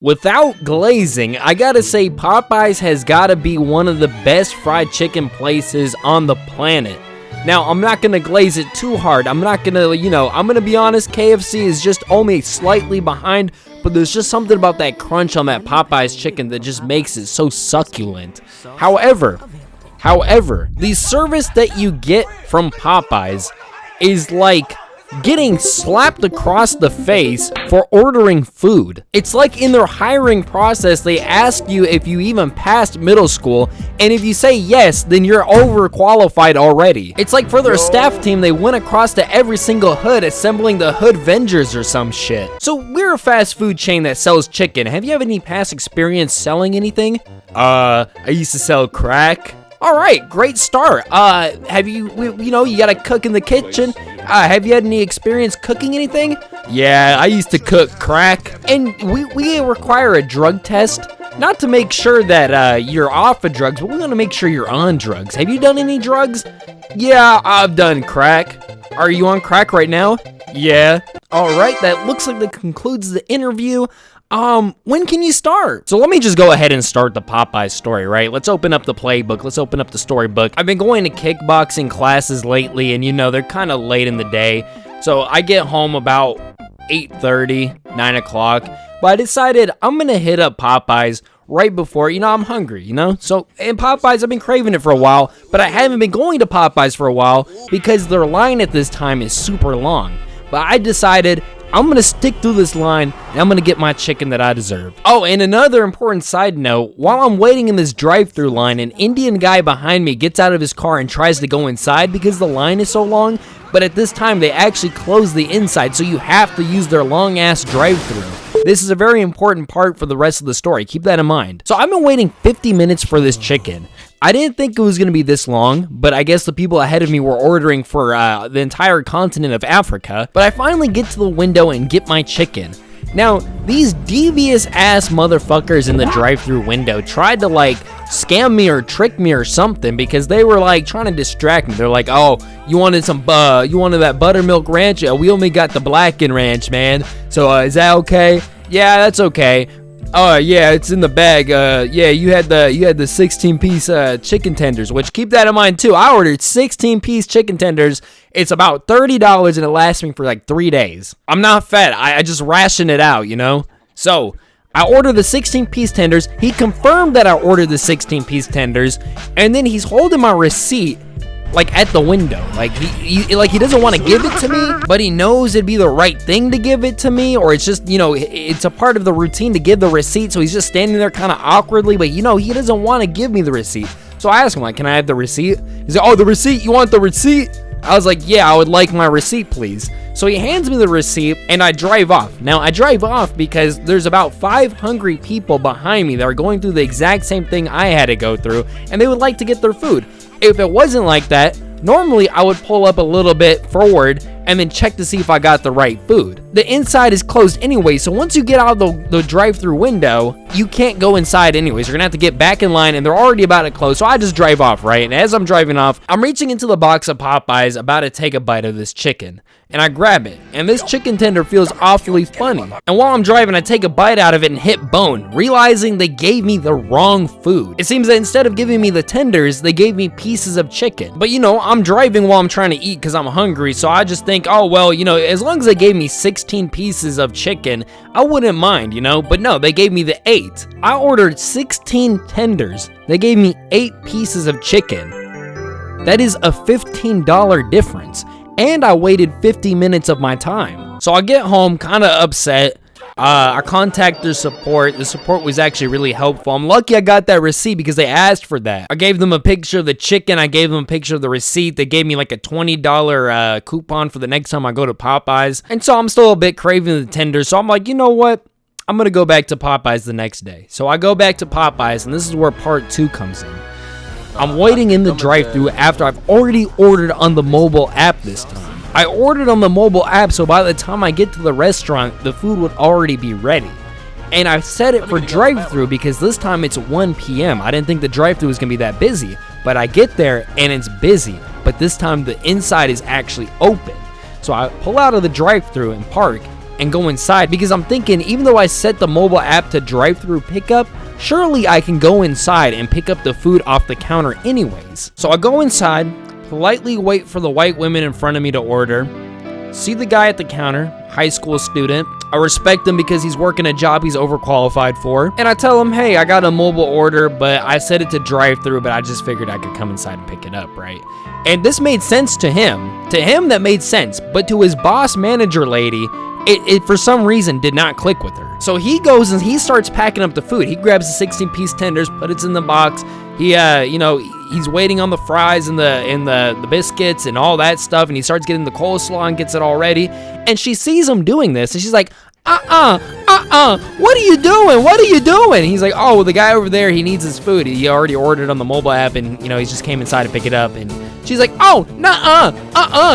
Without glazing, I gotta say Popeyes has gotta be one of the best fried chicken places on the planet. Now, I'm not gonna glaze it too hard. I'm not gonna, I'm gonna be honest, KFC is just only slightly behind, but there's just something about that crunch on that Popeyes chicken that just makes it so succulent. However, the service that you get from Popeyes is like getting slapped across the face for ordering food. It's like in their hiring process, they ask you if you even passed middle school, and if you say yes, then you're overqualified already. It's like for their staff team, they went across to every single hood assembling the Hood Vengers or some shit. So we're a fast food chain that sells chicken. Have you had any past experience selling anything? I used to sell crack. All right, great start. Have you gotta cook in the kitchen. Have you had any experience cooking anything? Yeah, I used to cook crack. And we require a drug test, not to make sure that you're off of drugs, but we want to make sure you're on drugs. Have you done any drugs? Yeah, I've done crack. Are you on crack right now? Yeah. All right, that looks like that concludes the interview. When can you start? So let me just go ahead and start the Popeyes story, right? Let's open up the playbook. Let's open up the storybook. I've been going to kickboxing classes lately, and they're kind of late in the day. So I get home about 8:30, 9 o'clock. But I decided I'm going to hit up Popeyes right before, I'm hungry, So, and Popeyes, I've been craving it for a while, but I haven't been going to Popeyes for a while because their line at this time is super long. But I decided I'm going to stick through this line, and I'm going to get my chicken that I deserve. Oh, and another important side note, while I'm waiting in this drive-thru line, an Indian guy behind me gets out of his car and tries to go inside because the line is so long, but at this time, they actually close the inside, so you have to use their long-ass drive-thru. This is a very important part for the rest of the story. Keep that in mind. So I've been waiting 50 minutes for this chicken. I didn't think it was going to be this long, but I guess the people ahead of me were ordering for the entire continent of Africa. But I finally get to the window and get my chicken. Now, these devious ass motherfuckers in the drive-thru window tried to scam me or trick me or something because they were trying to distract me. They're like, "Oh, you wanted that buttermilk ranch? We only got the blackened ranch, man. So is that okay?" "Yeah, that's okay." "Oh, yeah, it's in the bag. Yeah, you had the 16-piece chicken tenders," which keep that in mind too. I ordered 16-piece chicken tenders. It's about $30 and it lasts me for 3 days. I'm not fat. I just ration it out, So I ordered the 16-piece tenders. He confirmed that I ordered the 16-piece tenders, and then he's holding my receipt at the window. He doesn't want to give it to me, but he knows it'd be the right thing to give it to me, or it's just, it's a part of the routine to give the receipt, so he's just standing there kind of awkwardly, but he doesn't want to give me the receipt. So I asked him, "Can I have the receipt?" He's like, "Oh, the receipt? You want the receipt?" I was like, "Yeah, I would like my receipt, please." So he hands me the receipt, and I drive off. Now, I drive off because there's about 5 hungry people behind me that are going through the exact same thing I had to go through, and they would like to get their food. If it wasn't like that, normally I would pull up a little bit forward and then check to see if I got the right food. The inside is closed anyway, so once you get out the drive-thru window, you can't go inside anyways. You're gonna have to get back in line, and they're already about to close, so I just drive off, right? And as I'm driving off, I'm reaching into the box of Popeyes, about to take a bite of this chicken. And I grab it, and this chicken tender feels awfully funny. And while I'm driving, I take a bite out of it and hit bone, realizing they gave me the wrong food. It seems that instead of giving me the tenders, they gave me pieces of chicken. But I'm driving while I'm trying to eat because I'm hungry, so I just think, oh, well, as long as they gave me 16 pieces of chicken, I wouldn't mind, But no, they gave me the 8. I ordered 16 tenders. They gave me 8 pieces of chicken. That is a $15 difference. And I waited 50 minutes of my time. So I get home kind of upset. I contact their support. The support was actually really helpful. I'm lucky I got that receipt because they asked for that. I gave them a picture of the chicken. I gave them a picture of the receipt. They gave me a $20 coupon for the next time I go to Popeyes. And so I'm still a bit craving the tenders. So I'm like, you know what? I'm going to go back to Popeyes the next day. So I go back to Popeyes, and this is where part 2 comes in. I'm waiting in the drive-thru after I've already ordered on the mobile app this time. I ordered on the mobile app, so by the time I get to the restaurant, the food would already be ready. And I set it for drive-thru because this time it's 1 p.m. I didn't think the drive-thru was going to be that busy, but I get there and it's busy. But this time the inside is actually open. So I pull out of the drive-thru and park, and go inside, because I'm thinking, even though I set the mobile app to drive-through pickup, surely I can go inside and pick up the food off the counter anyways. So I go inside, politely wait for the white women in front of me to order, see the guy at the counter, high school student. I respect him because he's working a job he's overqualified for. And I tell him, hey, I got a mobile order, but I set it to drive-through, but I just figured I could come inside and pick it up, right? And this made sense to him. To him, that made sense. But to his boss manager lady, it for some reason did not click with her. So he goes and he starts packing up the food. He grabs the 16-piece tenders, put it in the box. He, he's waiting on the fries and the biscuits and all that stuff. And he starts getting the coleslaw and gets it all ready. And she sees him doing this, and she's like, what are you doing? What are you doing? He's like, oh, well, the guy over there, he needs his food. He already ordered on the mobile app, and, he just came inside to pick it up. And she's like, oh,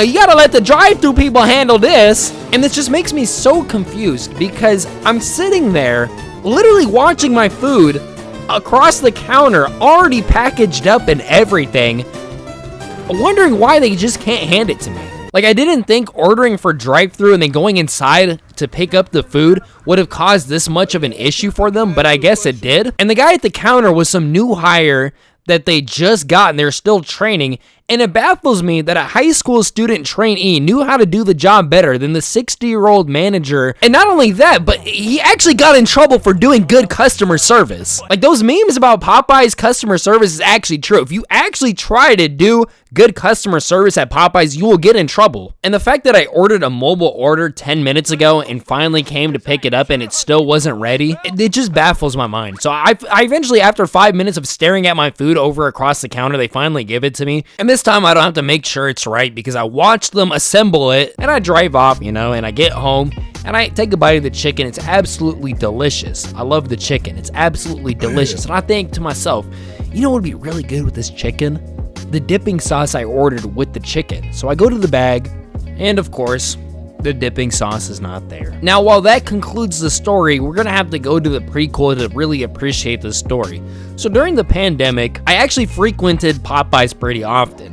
you gotta let the drive-thru people handle this. And this just makes me so confused, because I'm sitting there, literally watching my food across the counter, already packaged up and everything, wondering why they just can't hand it to me. Like, I didn't think ordering for drive-thru and then going inside to pick up the food would have caused this much of an issue for them, but I guess it did. And the guy at the counter was some new hire that they just got and they're still training. And it baffles me that a high school student trainee knew how to do the job better than the 60-year-old manager. And not only that, but he actually got in trouble for doing good customer service. Like, those memes about Popeyes customer service is actually true. If you actually try to do good customer service at Popeyes, you will get in trouble. And the fact that I ordered a mobile order 10 minutes ago and finally came to pick it up and it still wasn't ready, it just baffles my mind. So I eventually, after 5 minutes of staring at my food over across the counter, they finally give it to me. And this time I don't have to make sure it's right, because I watched them assemble it, and I drive off, and I get home and I take a bite of the chicken. It's absolutely delicious. I love the chicken. It's absolutely delicious. And I think to myself, what would be really good with this chicken? The dipping sauce I ordered with the chicken. So I go to the bag, and of course, the dipping sauce is not there. Now, while that concludes the story, we're gonna have to go to the prequel to really appreciate the story. So during the pandemic, I actually frequented Popeyes pretty often.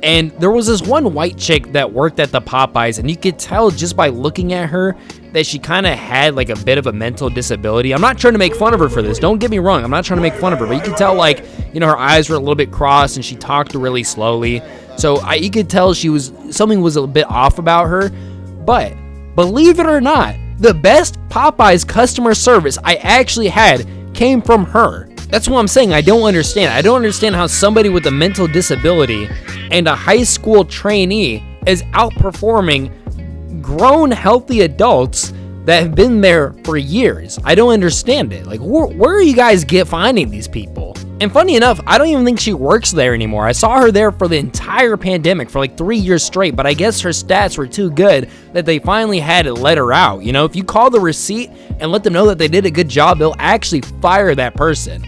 And there was this one white chick that worked at the Popeyes, and you could tell just by looking at her that she kind of had like a bit of a mental disability. I'm not trying to make fun of her for this. Don't get me wrong. I'm not trying to make fun of her, but you could tell her eyes were a little bit crossed and she talked really slowly. So you could tell something was a bit off about her. But believe it or not, the best Popeyes customer service I actually had came from her. That's what I'm saying. I don't understand. I don't understand how somebody with a mental disability and a high school trainee is outperforming grown, healthy adults that have been there for years. I don't understand it. Like, where are you guys finding these people? And funny enough, I don't even think she works there anymore. I saw her there for the entire pandemic for like 3 years straight, but I guess her stats were too good that they finally had to let her out. If you call the receipt and let them know that they did a good job, they'll actually fire that person.